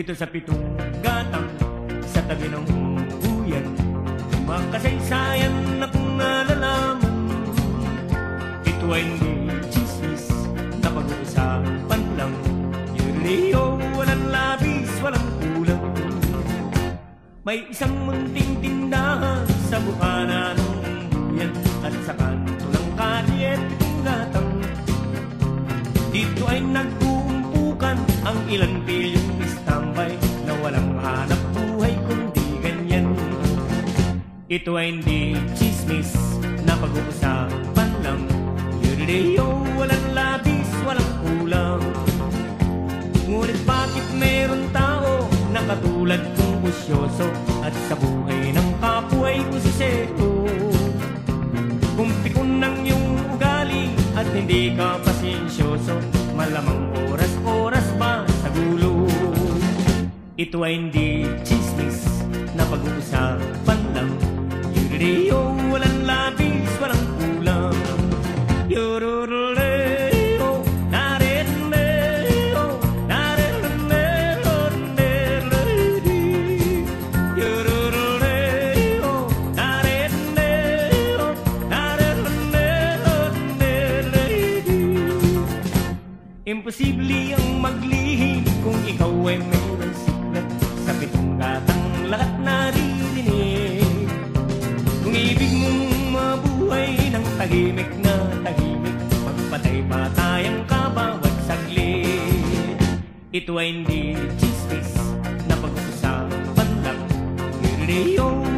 dito sa pitong gatang sa tabi ng buyan. Makasaysayan na kung nalalaman, ito ay hindi chismis na pag-uusapan lang. Yureo, walang labis, walang kulang. May isang munting tindahan sa bukana ng buyan at sa kanto ng kalye pitong gatang. Dito ay nag-uumpukan ang ilang pilyong istambay na walang hanap buhay kundi ganyan. Ito ay hindi chismis na pag-uusapan lang. Yureo, walang labis, walang kulang. Ngunit bakit meron tao na katulad kong busyoso at sa buhay ng kapwa ay kusisero? Kung pikon ng iyong ugali at hindi ka pasensyoso, malamang oras-oras ba sa gulo? Ito ay hindi chismis na pag-uusapan lang. Yureo, walang labis, walang kulang. Yororoleo, nareleo, nareleo, neredi. Yororoleo, nareleo, nareleo, neredi. Imposible ang maglihim kung ikaw ay mayroong siklat sa pitong gatang lahat naririnig. Kung ibig mong mabuhay ng tahimik na tahimik, magpatay-patayan ka bawat saglit. Ito ay hindi chismis na pag-uusapan lang. Yureo,